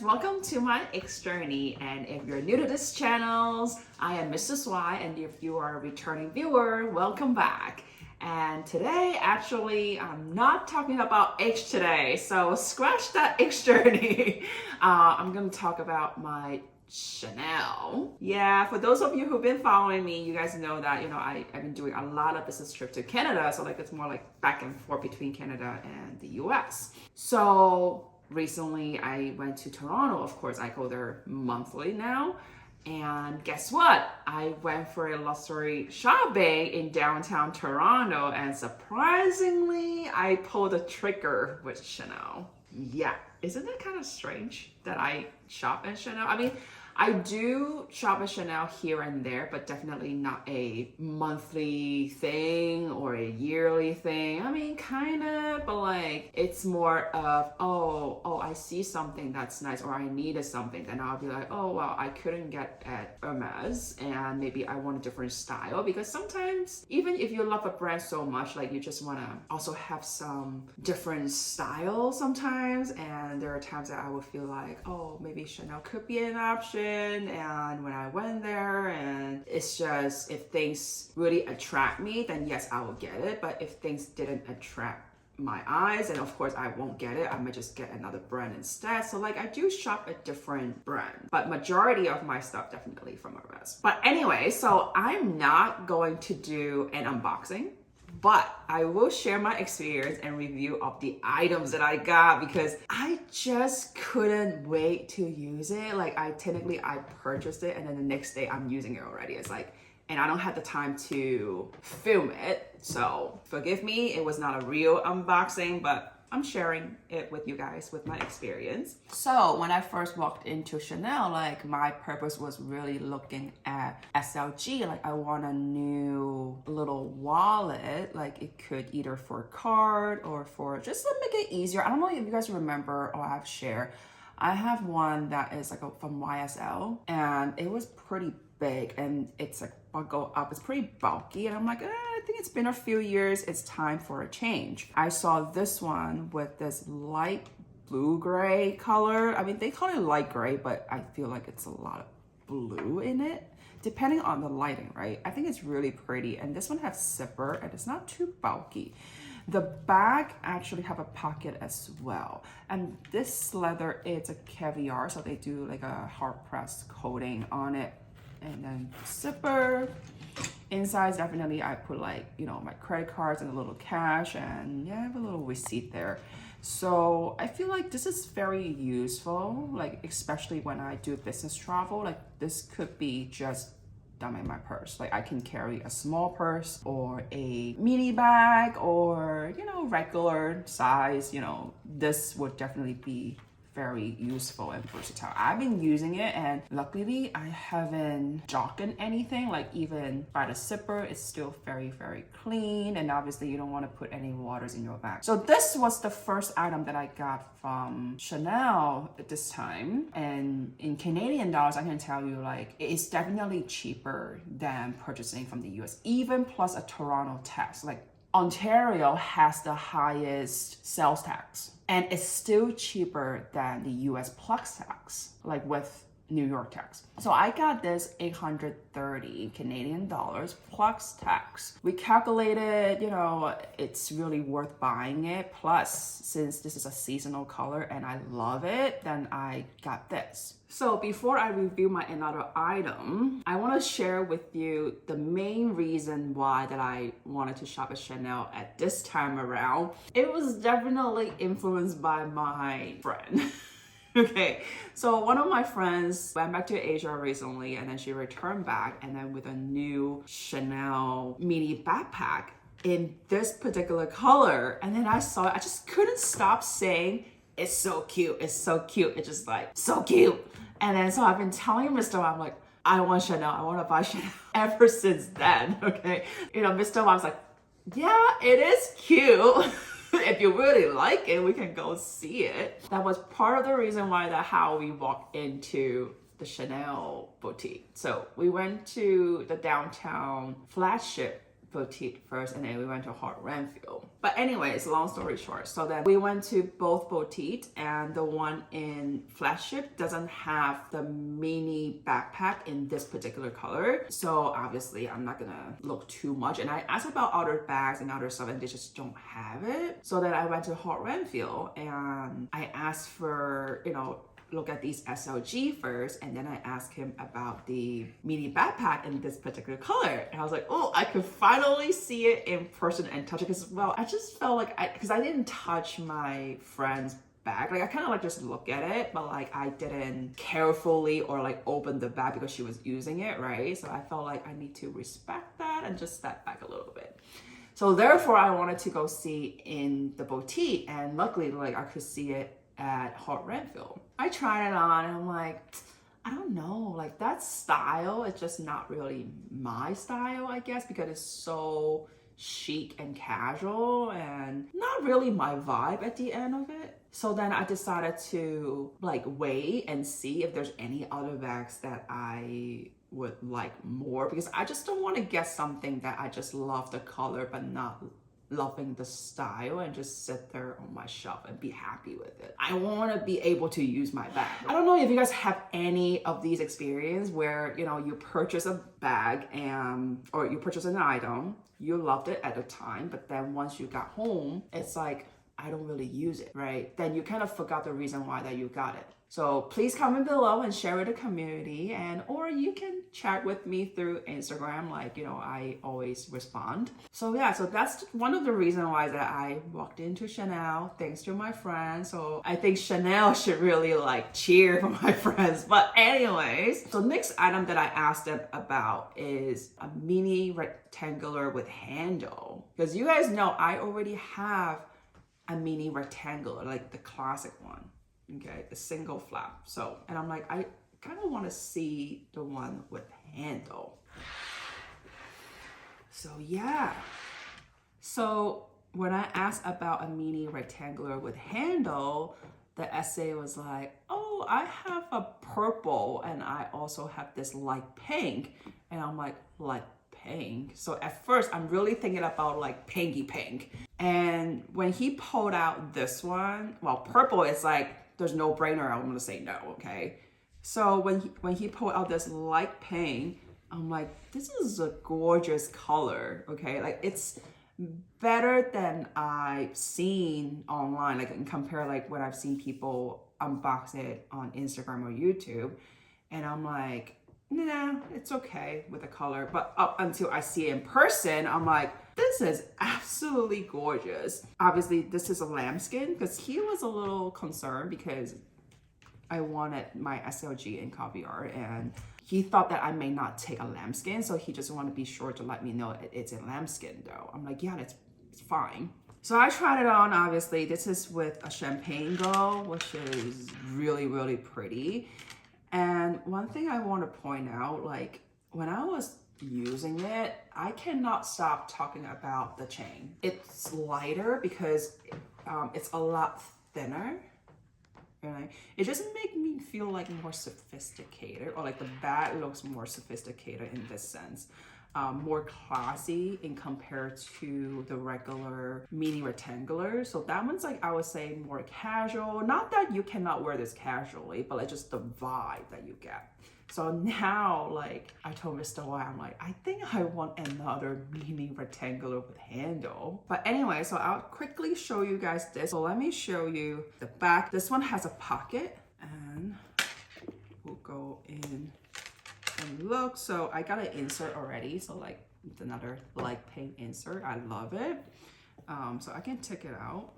Welcome to my X journey, and if you're new to this channel, I am Mrs.Y, and if you are a returning viewer, welcome back. And today, actually, I'm not talking about X today, so scratch that X journey. I'm gonna talk about my Chanel. Yeah, for those of you who've been following me, you guys know that, I've been doing a lot of business trips to Canada, so like it's more like back and forth between Canada and the US. So recently I went to Toronto. Of course, I go there monthly now. And guess what? I went for a luxury shopping in downtown Toronto, and surprisingly, I pulled the trigger with Chanel. Yeah, isn't it kind of strange that I shop at Chanel? I mean, I do shop at Chanel here and there, but definitely not a monthly thing or a yearly thing. I mean, kind of, but like, it's more of, oh, I see something that's nice, or I needed something, then I'll be like, oh, well, I couldn't get at Hermes, and maybe I want a different style, because sometimes, even if you love a brand so much, like you just want to also have some different style sometimes, and there are times that I would feel like, oh, maybe Chanel could be an option. And when I went there, and it's just, if things really attract me, then yes, I will get it. But if things didn't attract my eyes, and of course I won't get it, I might just get another brand instead. So like, I do shop a different brand, but majority of my stuff definitely from Hermes. But anyway, so I'm not going to do an unboxing, but I will share my experience and review of the items that I got, because I just couldn't wait to use it. Like, I purchased it, and then the next day I'm using it already. It's like, and I don't have the time to film it. So forgive me, it was not a real unboxing, but I'm sharing it with you guys with my experience. So when I first walked into Chanel, like, my purpose was really looking at SLG. Like, I want a new little wallet. Like, it could either for a card or for just to make it easier. I don't know if you guys remember, or I've shared, I have one that is like from YSL, and it was pretty big, and it's like buckle up. It's pretty bulky, and I'm like, I think it's been a few years. It's time for a change. I saw this one with this light blue gray color. I mean, they call it light gray, but I feel like it's a lot of blue in it, depending on the lighting, right? I think it's really pretty, and this one has zipper, and it's not too bulky. The bag actually have a pocket as well. And this leather, it's a caviar, so they do like a hard pressed coating on it. And then zipper. Inside, definitely I put like, my credit cards and a little cash, and yeah, I have a little receipt there. So I feel like this is very useful, like especially when I do business travel. Like, this could be just dumb in my purse. Like, I can carry a small purse or a mini bag, or regular size. This would definitely be very useful and versatile. I've been using it, and luckily I haven't jogged anything. Like, even by the zipper, it's still very, very clean, and obviously you don't want to put any waters in your bag. So this was the first item that I got from Chanel at this time, and in Canadian dollars, I can tell you, like, it's definitely cheaper than purchasing from the US, even plus a Toronto tax. Like, Ontario has the highest sales tax, and it's still cheaper than the US plus tax, like with New York tax. So I got this 830 Canadian dollars plus tax. We calculated, it's really worth buying it. Plus, since this is a seasonal color and I love it, then I got this. So before I review my another item, I want to share with you the main reason why that I wanted to shop at Chanel at this time around. It was definitely influenced by my friend. Okay, so one of my friends went back to Asia recently, and then she returned back, and then with a new Chanel mini backpack in this particular color. And then I saw it, I just couldn't stop saying, it's so cute, it's so cute. It's just like, so cute. And then so I've been telling Mr. Y, I'm like, I want Chanel, I want to buy Chanel ever since then, okay? Mr. Y was like, yeah, it is cute. If you really like it, we can go see it. That was part of the reason why how we walked into the Chanel boutique. So we went to the downtown flagship boutique first, and then we went to Hèrmes. But anyways, long story short, so then we went to both boutiques, and the one in flagship doesn't have the mini backpack in this particular color. So obviously I'm not gonna look too much, and I asked about other bags and other stuff, and they just don't have it. So then I went to Hèrmes and I asked for, look at these SLG first, and then I asked him about the mini backpack in this particular color, and I was like, oh, I could finally see it in person and touch it, because I just felt like because I didn't touch my friend's bag, like I kind of like just look at it, but like I didn't carefully or like open the bag because she was using it, right? So I felt like I need to respect that and just step back a little bit. So therefore I wanted to go see in the boutique, and luckily like I could see it at Hèrmes. I tried it on and I'm like, I don't know, like that style is just not really my style, I guess, because it's so chic and casual and not really my vibe at the end of it. So then I decided to like wait and see if there's any other bags that I would like more, because I just don't want to get something that I just love the color but not loving the style and just sit there on my shelf and be happy with it. I want to be able to use my bag. I don't know if you guys have any of these experiences where you purchase a bag or you purchase an item, you loved it at the time, but then once you got home, it's like, I don't really use it, right? Then you kind of forgot the reason why that you got it. So please comment below and share with the community, or you can chat with me through Instagram, like, I always respond. So yeah, so that's one of the reasons why that I walked into Chanel, thanks to my friends. So I think Chanel should really like cheer for my friends. But anyways, so next item that I asked them about is a mini rectangular with handle. Because you guys know I already have a mini rectangular, like the classic one. Okay, the single flap. So, and I'm like, I kind of want to see the one with handle. So yeah. So when I asked about a mini rectangular with handle, the essay was like, oh, I have a purple and I also have this light pink. And I'm like, light pink? So at first I'm really thinking about like pinky pink. And when he pulled out this one, well, purple is like, there's no brainer, I'm gonna say no, okay? So when he pulled out this light pink, I'm like, this is a gorgeous color, okay? Like it's better than I've seen online, like and compare like when I've seen people unbox it on Instagram or YouTube. And I'm like, nah, it's okay with the color. But up until I see it in person, I'm like, this is absolutely gorgeous. Obviously, this is a lambskin because he was a little concerned because I wanted my SLG in caviar and he thought that I may not take a lambskin. So he just wanted to be sure to let me know it's a lambskin though. I'm like, yeah, it's fine. So I tried it on, obviously. This is with a champagne gold, which is really, really pretty. And one thing I want to point out, like when I was using it, I cannot stop talking about the chain. It's lighter because it's a lot thinner. Right? It doesn't make me feel like more sophisticated, or like the bag looks more sophisticated in this sense. More classy in compared to the regular mini rectangular. So that one's like, I would say more casual. Not that you cannot wear this casually, but like just the vibe that you get. So now, like I told Mr.Y, I'm like, I think I want another mini rectangular with handle. But anyway, so I'll quickly show you guys this. So let me show you the back. This one has a pocket and we'll go in and look. So I got an insert already. So like it's another light pink insert. I love it. So I can take it out.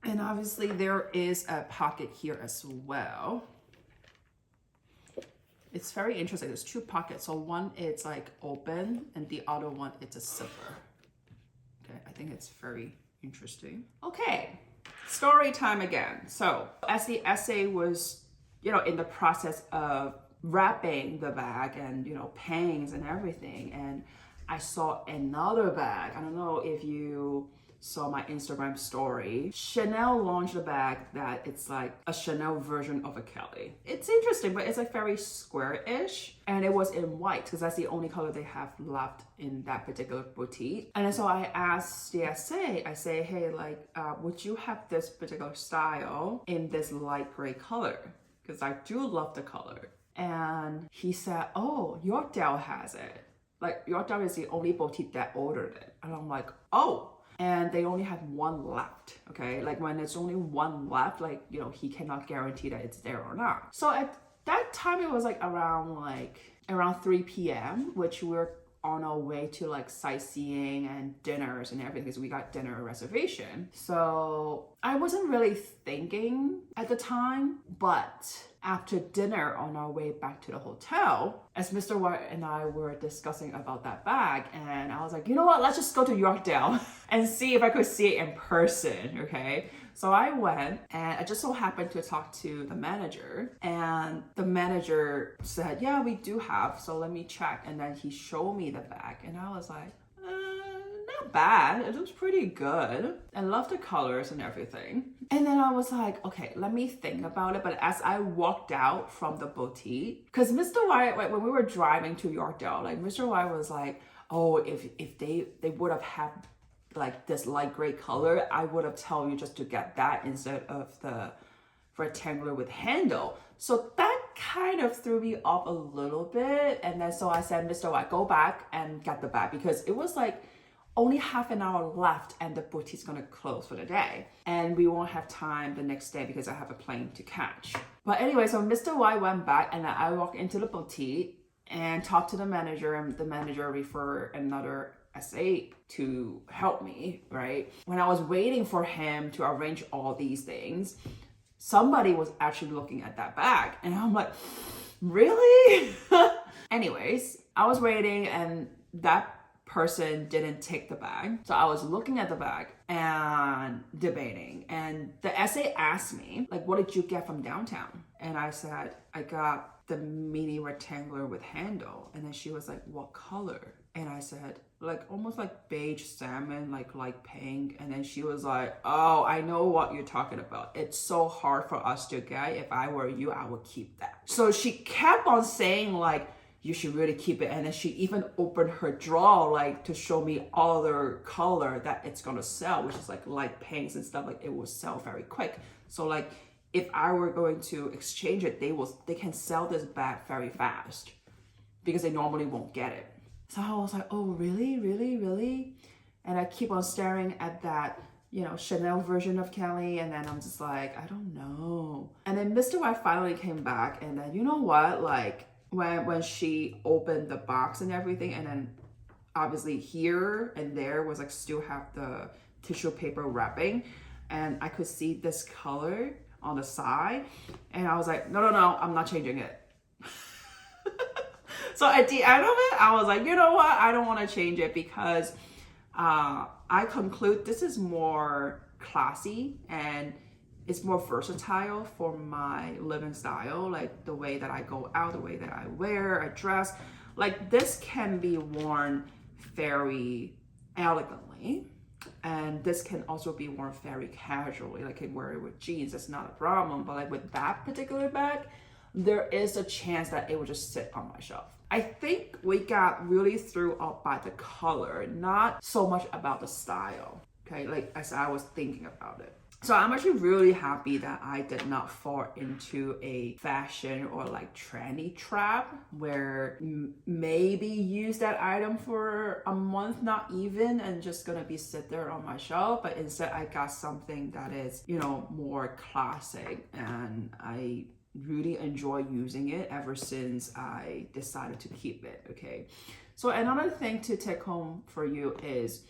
And obviously there is a pocket here as well. It's very interesting. There's two pockets. So one it's like open and the other one it's a zipper. Okay, I think it's very interesting. Okay, story time again. So as the essay was, in the process of wrapping the bag and, pangs and everything, and I saw another bag. I don't know if you saw my Instagram story, Chanel launched a bag that it's like a Chanel version of a Kelly. It's interesting, but it's like very square-ish, and it was in white because that's the only color they have left in that particular boutique. And so I asked the SA, I say, hey, like, would you have this particular style in this light gray color? Because I do love the color. And he said, oh, Yorkdale has it. Like, Yorkdale is the only boutique that ordered it. And I'm like, oh. And they only had one left, okay? Like, when there's only one left, like, you know, he cannot guarantee that it's there or not. So at that time, it was like around 3 p.m., which we're on our way to like sightseeing and dinners and everything, because we got dinner reservation. So I wasn't really thinking at the time, but after dinner on our way back to the hotel, as Mr. Y and I were discussing about that bag, and I was like, you know what, let's just go to Yorkdale and see if I could see it in person, okay? So I went, and I just so happened to talk to the manager, and the manager said, yeah, we do have, so let me check. And then he showed me the bag, and I was like, not bad. It looks pretty good. I love the colors and everything. And then I was like, okay, let me think about it. But as I walked out from the boutique, because Mr. Y, like, when we were driving to Yorkdale, like Mr. Y was like, oh, if they would have had like this light gray color, I would have told you just to get that instead of the rectangular with handle. So that kind of threw me off a little bit. And then so I said, Mr. Y, go back and get the bag, because it was like only half an hour left and the boutique's gonna close for the day. And we won't have time the next day because I have a plane to catch. But anyway, so Mr. Y went back, and I walked into the boutique and talked to the manager, and the manager referred another SA to help me, right? When I was waiting for him to arrange all these things, somebody was actually looking at that bag, and I'm like, really? Anyways, I was waiting, and that person didn't take the bag. So I was looking at the bag and debating, and the SA asked me, like, what did you get from downtown? And I said, I got the mini rectangular with handle. And then she was like, what color? And I said, like almost like beige salmon, like light pink. And then she was like, oh, I know what you're talking about. It's so hard for us to get. If I were you, I would keep that. So she kept on saying like, you should really keep it. And then she even opened her drawer like to show me other color that it's gonna sell, which is like light pinks and stuff. Like it will sell very quick. So like if I were going to exchange it, they can sell this bag very fast because they normally won't get it. So I was like, oh, really, really, really? And I keep on staring at that, you know, Chanel version of Kelly. And then I'm just like, I don't know. And then Mr. Y finally came back. And then, you know what? Like when she opened the box and everything, and then obviously here and there was like still have the tissue paper wrapping. And I could see this color on the side. And I was like, no, I'm not changing it. So at the end of it, I was like, you know what? I don't want to change it because I conclude this is more classy and it's more versatile for my living style, like the way that I go out, the way that I wear, I dress. Like this can be worn very elegantly, and this can also be worn very casually. Like I can wear it with jeans, that's not a problem. But like with that particular bag, there is a chance that it will just sit on my shelf. I think we got really threw off by the color, not so much about the style, okay? Like as I was thinking about it. So I'm actually really happy that I did not fall into a fashion or like trendy trap where maybe use that item for a month, not even, and just gonna be sit there on my shelf. But instead I got something that is, you know, more classic, and I really enjoy using it ever since I decided to keep it, okay? So another thing to take home for you is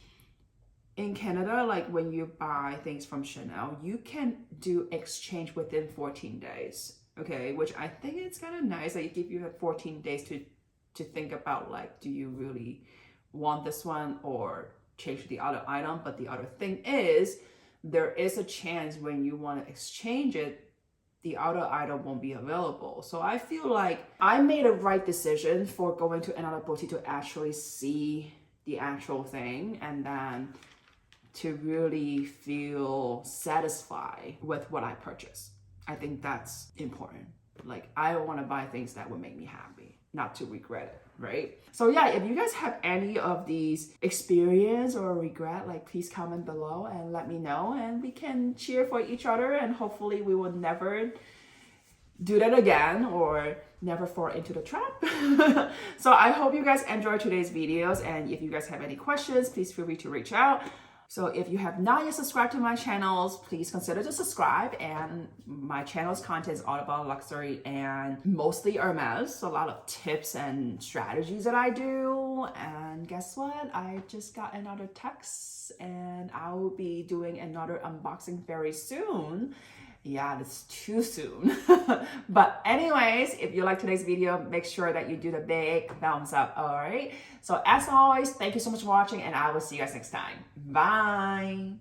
in Canada, like when you buy things from Chanel, you can do exchange within 14 days, okay? Which I think it's kind of nice that you give you 14 days to think about like, do you really want this one or change the other item? But the other thing is, there is a chance when you want to exchange it, the other item won't be available. So I feel like I made a right decision for going to another boutique to actually see the actual thing and then to really feel satisfied with what I purchase. I think that's important. Like, I want to buy things that would make me happy, not to regret it, right? So yeah, if you guys have any of these experience or regret, like please comment below and let me know, and we can cheer for each other, and hopefully we will never do that again or never fall into the trap. So I hope you guys enjoyed today's videos, and if you guys have any questions, please feel free to reach out. So if you have not yet subscribed to my channels, please consider to subscribe. And my channel's content is all about luxury and mostly Hermes. A lot of tips and strategies that I do. And guess what? I just got another text, and I will be doing another unboxing very soon. Yeah, that's too soon. But anyways, if you like today's video, make sure that you do the big thumbs up, all right? So as always, thank you so much for watching, and I will see you guys next time. Bye.